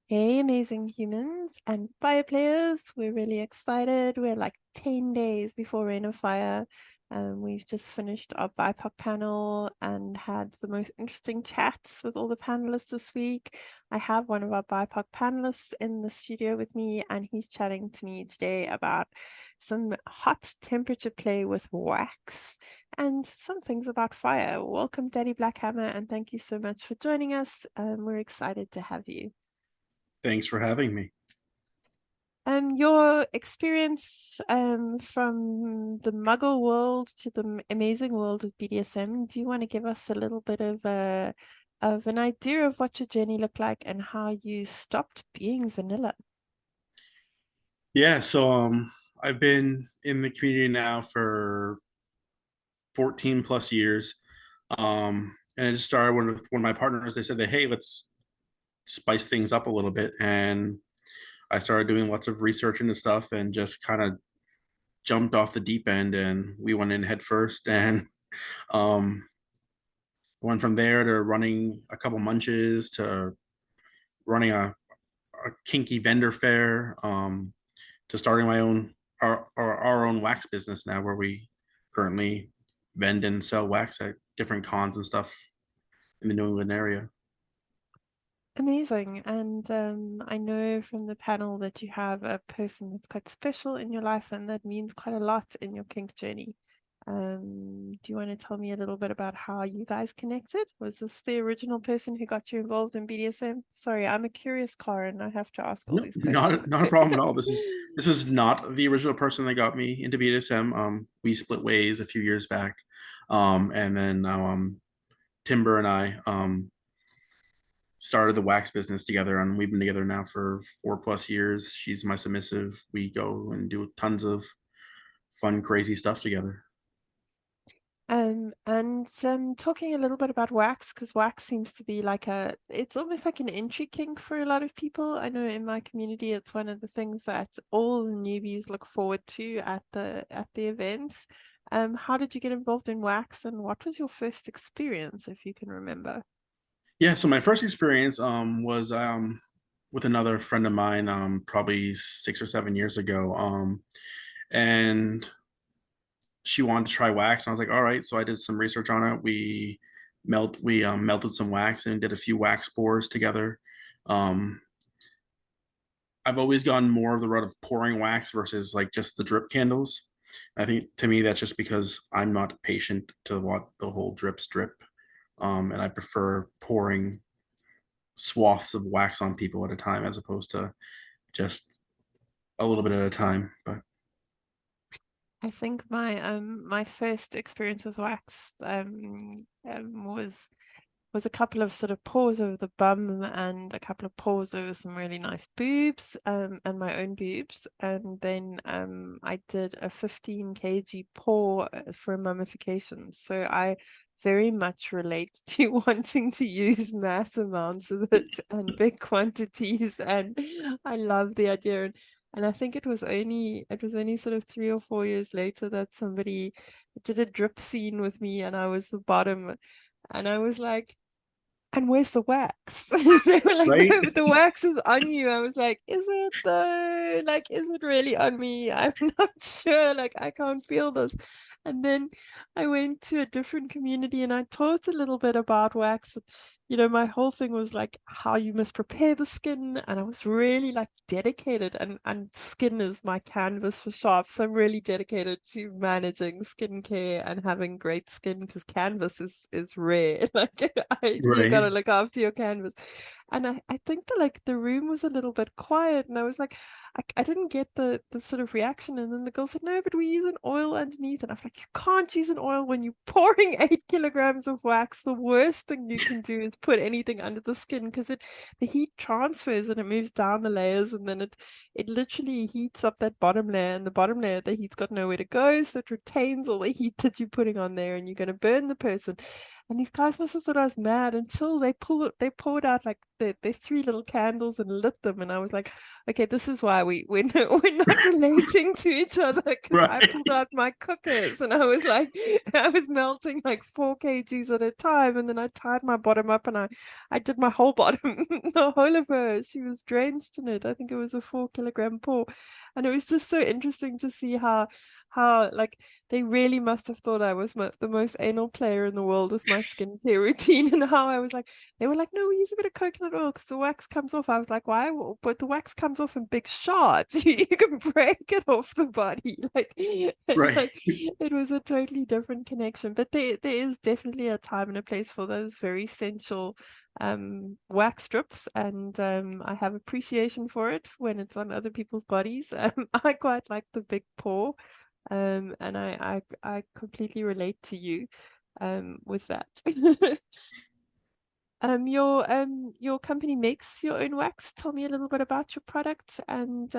Hey, amazing humans and fire players. We're really excited. We're like 10 days before Rain of Fire. We've just finished our BIPOC panel and had the most interesting chats with all the panelists this week. I have one of our BIPOC panelists in the studio with me, and he's chatting to me today about some hot temperature play with wax and some things about fire. Welcome, Daddyblackhammer, and thank you so much for joining us. We're excited to have you. Thanks for having me. Your experience from the Muggle world to the amazing world of BDSM, do you want to give us a little bit of an idea of what your journey looked like and how you stopped being vanilla? Yeah, I've been in the community now for 14 plus years. And it just started with one of my partners. They said that, hey, let's spice things up a little bit. And I started doing lots of research into stuff and just kind of jumped off the deep end and we went in head first and um went from there to running a couple munches to running a kinky vendor fair, to starting my own our own wax business now where we currently vend and sell wax at different cons and stuff in the New England area. Amazing. And I know from the panel that you have a person that's quite special in your life and that means quite a lot in your kink journey. Do you want to tell me a little bit about how you guys connected? Was this the original person who got you involved in BDSM? Sorry, I'm a curious Karen. I have to ask all No, these not questions. not a problem at all. This is not the original person that got me into BDSM. We split ways a few years back, and then now Timber and I started the wax business together, and we've been together now for 4 plus years. She's my submissive. We go and do tons of fun, crazy stuff together. And talking a little bit about wax, because wax seems to be like it's almost like an entry kink for a lot of people. I know in my community, it's one of the things that all the newbies look forward to at the events. How did you get involved in wax, and what was your first experience, if you can remember? Yeah, so my first experience was with another friend of mine, probably 6 or 7 years ago. And she wanted to try wax, and I was like, all right. So I did some research on it. We melted some wax and did a few wax pours together. Um, I've always gone more of the route of pouring wax versus like just the drip candles. I think to me that's just because I'm not patient to what the whole drip, and I prefer pouring swaths of wax on people at a time as opposed to just a little bit at a time. But I think my first experience with wax was a couple of sort of paws over the bum and a couple of paws over some really nice boobs, and my own boobs. And then I did a 15 kg paw for a mummification. So I very much relate to wanting to use mass amounts of it and big quantities. And I love the idea. And I think it was only sort of 3 or 4 years later that somebody did a drip scene with me and I was the bottom. And I was like, and where's the wax? They were like, right, no, but the wax is on you. I was like, is it though? Like, is it really on me? I'm not sure. Like, I can't feel this. And then I went to a different community and I taught a little bit about wax. My whole thing was like how you must prepare the skin. And I was really like dedicated, and skin is my canvas for sharp. So I'm really dedicated to managing skincare and having great skin because canvas is rare. Like you right, gotta look after your canvas. And I think that like the room was a little bit quiet and I was like, I didn't get the sort of reaction. And then the girl said, no, but we use an oil underneath. And I was like, you can't use an oil when you're pouring 8 kilograms of wax. The worst thing you can do is put anything under the skin because the heat transfers and it moves down the layers and then it literally heats up that bottom layer, and the bottom layer, the heat's got nowhere to go, so it retains all the heat that you're putting on there and you're going to burn the person. And these guys must have thought I was mad until they poured out like their three little candles and lit them. And I was like, okay, this is why we're not relating to each other, because I Right. pulled out my cookers and I was like, I was melting like 4 kgs at a time. And then I tied my bottom up and I did my whole bottom, the whole of her. She was drenched in it. I think it was a 4 kilogram pour. And it was just so interesting to see how like they really must have thought I was the most anal player in the world with my skincare routine, and how I was like, they were like, no, we use a bit of coconut oil because the wax comes off. I was like, why? Well, but the wax comes off in big shards. You can break it off the body. Right. Like it was a totally different connection. But there is definitely a time and a place for those very essential wax strips, and I have appreciation for it when it's on other people's bodies. I quite like the big paw, and I completely relate to you with that. Your company makes your own wax. Tell me a little bit about your product, and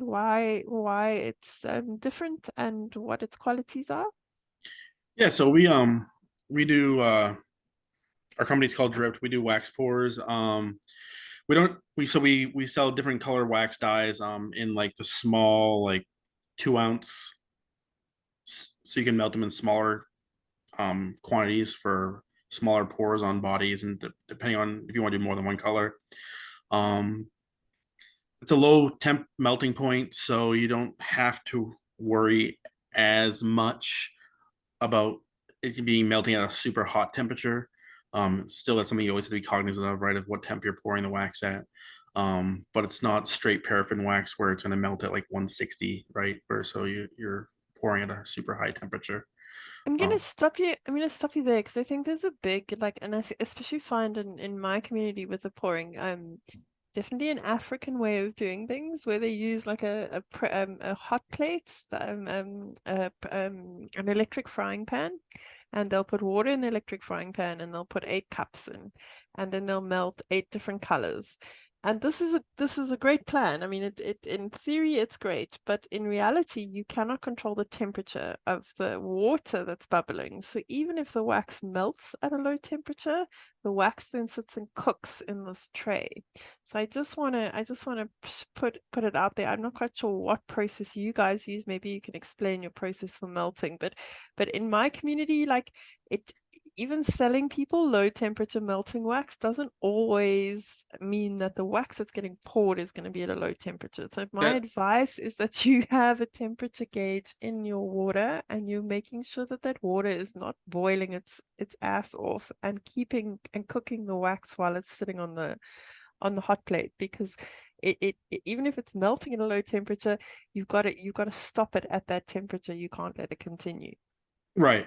why it's different and what its qualities are. Yeah, so we do our company's called Dripped. We do wax pours. We don't we sell different color wax dyes in like the small like 2 ounce, so you can melt them in smaller quantities for smaller pores on bodies, and depending on if you want to do more than one color. Um, it's a low temp melting point, so you don't have to worry as much about it being melting at a super hot temperature. Still, that's something you always have to be cognizant of, right? Of what temp you're pouring the wax at. But it's not straight paraffin wax where it's going to melt at like 160, right? Or so you're pouring at a super high temperature. I'm gonna Um, stop you. I'm gonna stop you there because I think there's a big like, and especially find in my community with the pouring, definitely an African way of doing things where they use like a hot plate, an electric frying pan, and they'll put water in the electric frying pan and they'll put 8 cups in, and then they'll melt 8 different colors. And this is a great plan. I mean, it in theory it's great, but in reality you cannot control the temperature of the water that's bubbling. So even if the wax melts at a low temperature, the wax then sits and cooks in this tray. So I just wanna put it out there. I'm not quite sure what process you guys use. Maybe you can explain your process for melting, but in my community, like it even selling people low temperature melting wax doesn't always mean that the wax that's getting poured is going to be at a low temperature. So my that advice is that you have a temperature gauge in your water and you're making sure that that water is not boiling its ass off and keeping and cooking the wax while it's sitting on the hot plate, because even if it's melting at a low temperature, you've got to stop it at that temperature. You can't let it continue. Right.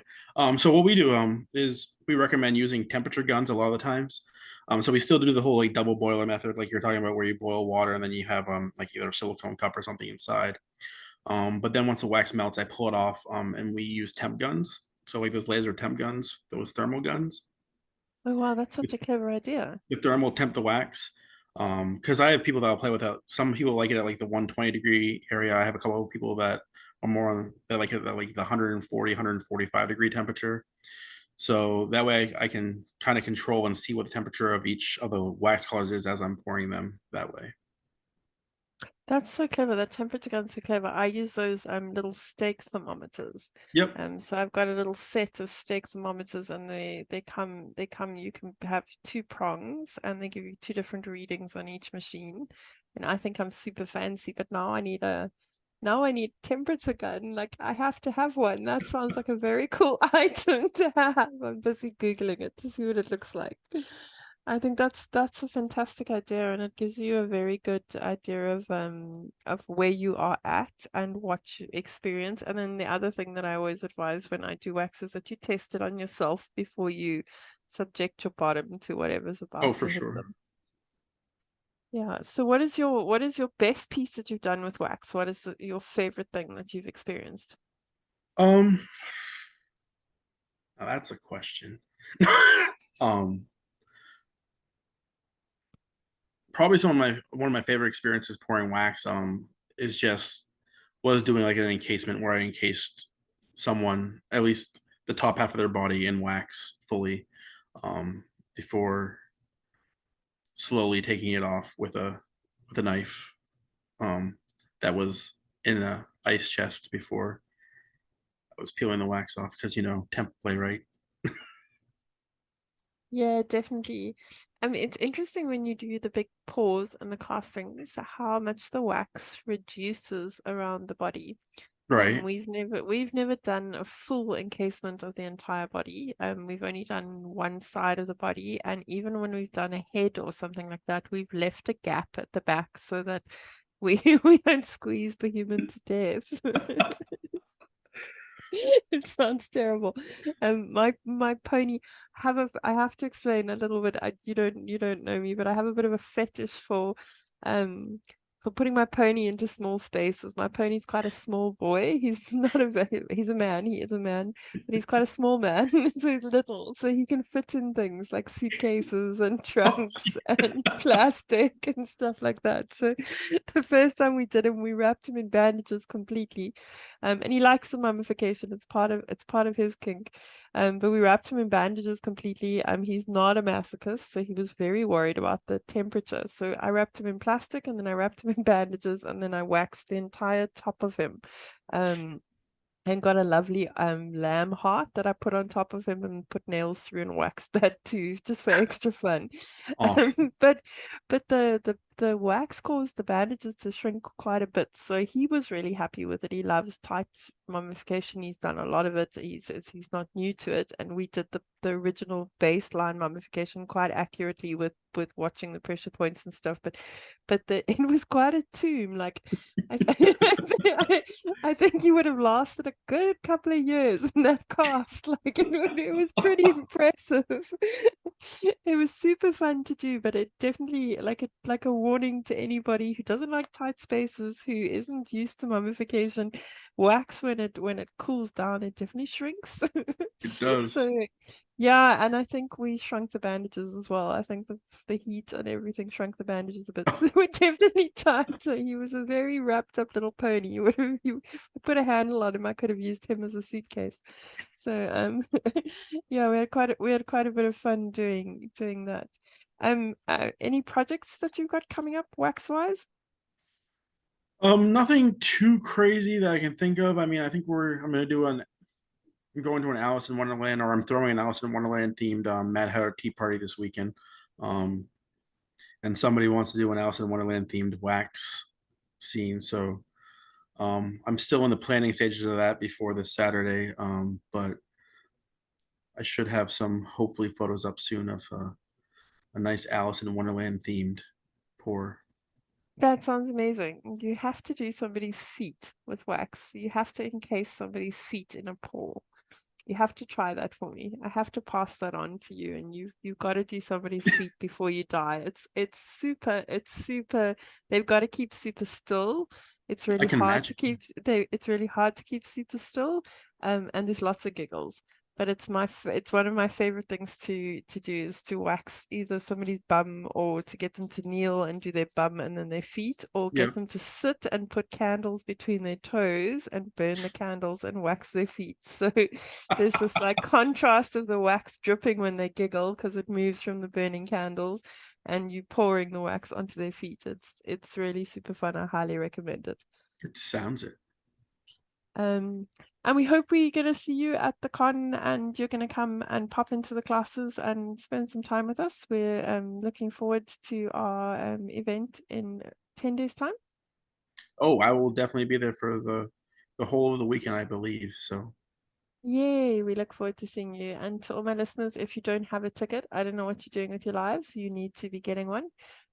So what we do is we recommend using temperature guns a lot of the times. So we still do the whole like double boiler method, like you're talking about, where you boil water and then you have like either a silicone cup or something inside. But then once the wax melts, I pull it off, and we use temp guns. So like those laser temp guns, those thermal guns. Oh wow, that's such a clever idea. The thermal temp the wax. Because I have people that I'll play with. Some people like it at like the 120-degree area. I have a couple of people that are more on that like it at like the 140, 145-degree temperature. So that way I can kind of control and see what the temperature of each of the wax colors is as I'm pouring them that way. That's so clever. That temperature gun's so clever. I use those little steak thermometers. Yep. So I've got a little set of steak thermometers, and they come. You can have 2 prongs, and they give you 2 different readings on each machine. And I think I'm super fancy, but now I need temperature gun. Like I have to have one. That sounds like a very cool item to have. I'm busy Googling it to see what it looks like. I think that's a fantastic idea, and it gives you a very good idea of where you are at and what you experience. And then the other thing that I always advise when I do wax is that you test it on yourself before you subject your bottom to whatever's Oh, about for to hit sure. them. Yeah. So what is your best piece that you've done with wax? What is your favorite thing that you've experienced? Um, Now that's a question. um, Probably one of my favorite experiences pouring wax is just was doing like an encasement where I encased someone, at least the top half of their body in wax fully, before slowly taking it off with a knife, that was in a ice chest before I was peeling the wax off, because temp play, right? Yeah, definitely. I mean, it's interesting when you do the big pores and the castings, how much the wax reduces around the body. Right. We've never done a full encasement of the entire body. We've only done one side of the body, and even when we've done a head or something like that, we've left a gap at the back so that we we don't squeeze the human to death. It sounds terrible. My pony I have to explain a little bit. You don't know me, but I have a bit of a fetish for putting my pony into small spaces. My pony's quite a small boy. He's not he's a man. He is a man, but he's quite a small man. So he's little, so he can fit in things like suitcases and trunks and plastic and stuff like that. So the first time we did him, we wrapped him in bandages completely. And he likes the mummification. It's part of his kink. But we wrapped him in bandages completely. He's not a masochist, so he was very worried about the temperature. So I wrapped him in plastic, and then I wrapped him in bandages, and then I waxed the entire top of him. And got a lovely lamb heart that I put on top of him and put nails through and waxed that too, just for extra fun. Awesome. But the wax caused the bandages to shrink quite a bit, so he was really happy with it. He loves tight mummification. He's done a lot of it. He's not new to it, and we did the original baseline mummification quite accurately with watching the pressure points and stuff. But it was quite a tomb. Like I think he would have lasted a good couple of years in that cast. Like it was pretty impressive. It was super fun to do, but it definitely like a warning to anybody who doesn't like tight spaces, who isn't used to mummification. Wax when it cools down, it definitely shrinks. It does. So yeah, and I think we shrunk the bandages as well. I think the heat and everything shrunk the bandages a bit. So they were definitely tight. So he was a very wrapped up little pony. You put a handle on him, I could have used him as a suitcase. So yeah, we had quite a bit of fun doing that. Any projects that you've got coming up wax wise? Nothing too crazy that I can think of. I mean, I think I'm gonna do I'm going to an Alice in Wonderland, or I'm throwing an Alice in Wonderland themed Mad Hatter Tea Party this weekend. Um, and somebody wants to do an Alice in Wonderland themed wax scene. So I'm still in the planning stages of that before this Saturday. But I should have some hopefully photos up soon of a nice Alice in Wonderland themed pour. That sounds amazing. You have to do somebody's feet with wax. You have to encase somebody's feet in a paw. You have to try that for me. I have to pass that on to you, and you've got to do somebody's feet before you die. It's super. They've got to keep super still. It's I really can hard to imagine. keep it's really hard to keep super still. And there's lots of giggles. But it's one of my favorite things to do, is to wax either somebody's bum, or to get them to kneel and do their bum and then their feet, or Yeah. get them to sit and put candles between their toes and burn the candles and wax their feet. So there's this like contrast of the wax dripping when they giggle because it moves from the burning candles, and you pouring the wax onto their feet. It's really super fun. I highly recommend it. It sounds it. Um, and we hope we're going to see you at the con, and you're going to come and pop into the classes and spend some time with us. We're looking forward to our event in 10 days' time. Oh, I will definitely be there for the whole of the weekend, I believe. So, Yay, we look forward to seeing you. And to all my listeners, if you don't have a ticket, I don't know what you're doing with your lives. You need to be getting one.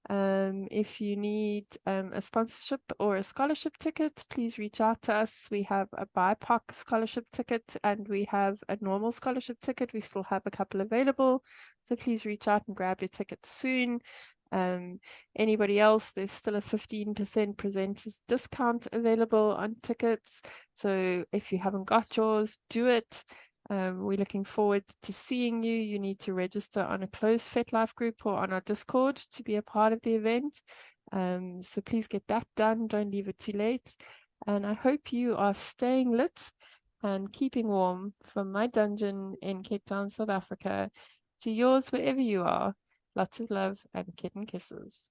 If you need a sponsorship or a scholarship ticket, please reach out to us. We have a BIPOC scholarship ticket, and we have a normal scholarship ticket. We still have a couple available. So please reach out and grab your ticket soon. Anybody else, there's still a 15% presenters discount available on tickets. So if you haven't got yours, do it. We're looking forward to seeing you. You need to register on a closed FetLife group or on our Discord to be a part of the event. So please get that done. Don't leave it too late. And I hope you are staying lit and keeping warm from my dungeon in Cape Town, South Africa, to yours wherever you are. Lots of love and kitten kisses.